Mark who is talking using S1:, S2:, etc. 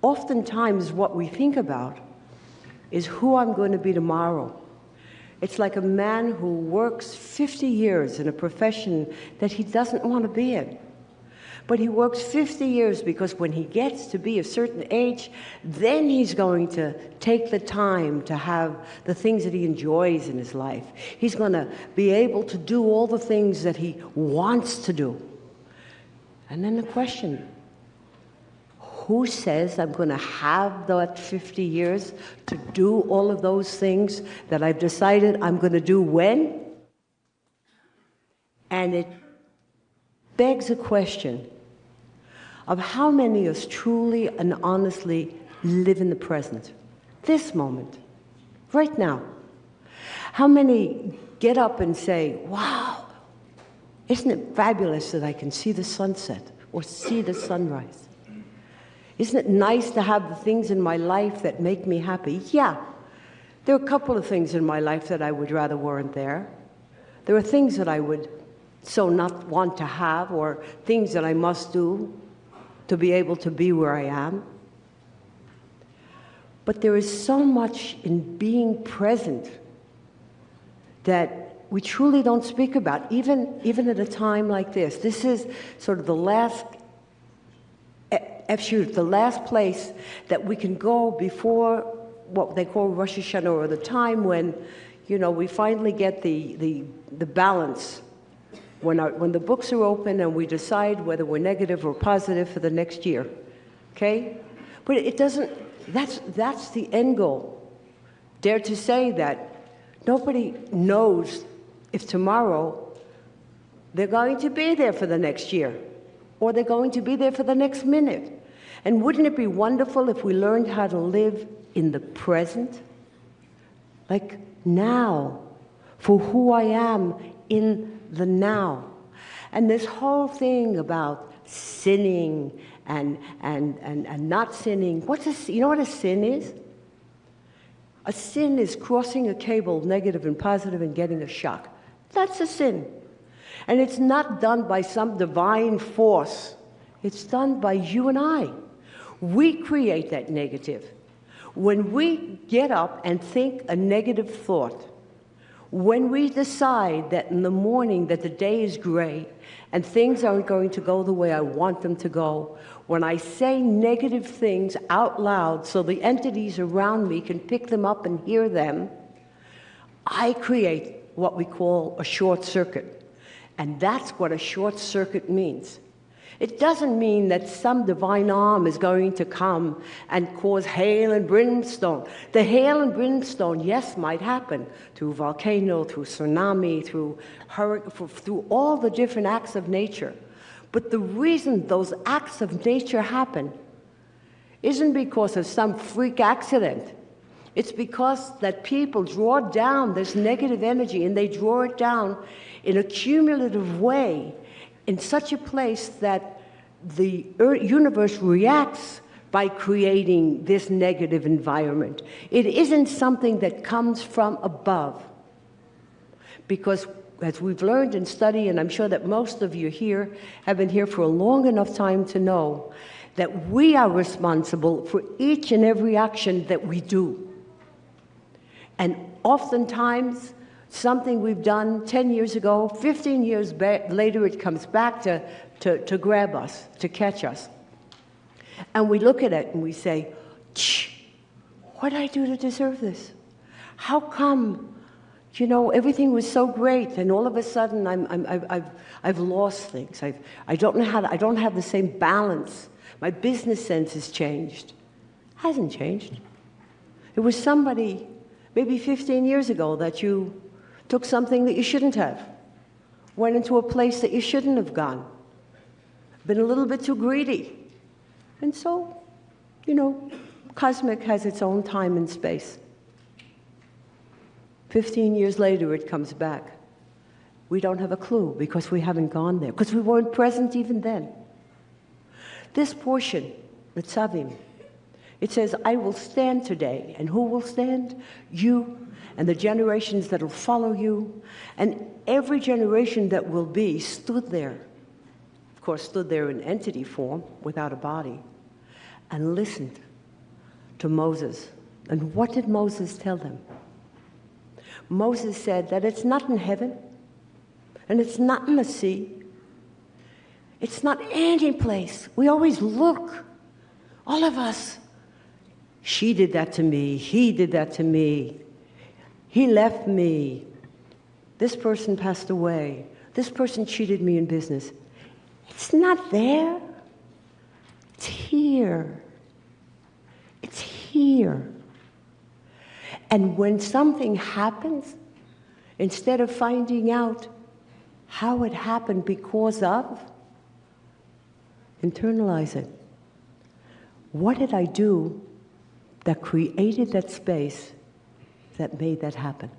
S1: oftentimes what we think about is who I'm going to be tomorrow. It's like a man who works 50 years in a profession that he doesn't want to be in. But he works 50 years because when he gets to be a certain age, then he's going to take the time to have the things that he enjoys in his life. He's going to be able to do all the things that he wants to do. And then the question, who says I'm going to have that 50 years to do all of those things that I've decided I'm going to do when? And it begs a question of how many of us truly and honestly live in the present, this moment, right now. How many get up and say, wow, isn't it fabulous that I can see the sunset or see the sunrise? Isn't it nice to have the things in my life that make me happy? Yeah, there are a couple of things in my life that I would rather weren't there. There are things that I would so not want to have, or things that I must do to be able to be where I am. But there is so much in being present that we truly don't speak about, even at a time like this. This is sort of the last place that we can go before what they call Rosh Hashanah, or the time when, we finally get the balance. When the books are open and we decide whether we're negative or positive for the next year, okay? But it doesn't, that's the end goal. Dare to say that nobody knows if tomorrow they're going to be there for the next year, or they're going to be there for the next minute. And wouldn't it be wonderful if we learned how to live in the present? Like now, for who I am in the now. And this whole thing about sinning and not sinning, you know what a sin is? A sin is crossing a cable, negative and positive, and getting a shock. That's a sin. And it's not done by some divine force. It's done by you and I. We create that negative. When we get up and think a negative thought, when we decide that in the morning that the day is gray and things aren't going to go the way I want them to go, when I say negative things out loud so the entities around me can pick them up and hear them, I create what we call a short circuit. And that's what a short circuit means. It doesn't mean that some divine arm is going to come and cause hail and brimstone. The hail and brimstone, yes, might happen through volcano, through tsunami, through hurricane, through all the different acts of nature. But the reason those acts of nature happen isn't because of some freak accident. It's because that people draw down this negative energy, and they draw it down in a cumulative way, in such a place that the universe reacts by creating this negative environment. It isn't something that comes from above. Because as we've learned and studied, and I'm sure that most of you here have been here for a long enough time to know, that we are responsible for each and every action that we do. And oftentimes, something we've done 10 years ago, 15 years later, it comes back to grab us, to catch us. And we look at it and we say, what did I do to deserve this? How come, everything was so great, and all of a sudden I've lost things. I don't have the same balance. My business sense has changed. Hasn't changed. It was somebody, maybe 15 years ago, that you took something that you shouldn't have, went into a place that you shouldn't have gone, been a little bit too greedy. And so, cosmic has its own time and space. 15 years later, it comes back. We don't have a clue because we haven't gone there, because we weren't present even then. This portion, Nicavim, it says, I will stand today. And who will stand? You and the generations that will follow you. And every generation that will be stood there. Of course, stood there in entity form, without a body, and listened to Moses. And what did Moses tell them? Moses said that it's not in heaven, and it's not in the sea. It's not any place. We always look, all of us. She did that to me. He did that to me. He left me. This person passed away. This person cheated me in business. It's not there. It's here. It's here. And when something happens, instead of finding out how it happened because of, internalize it. What did I do that created that space that made that happen?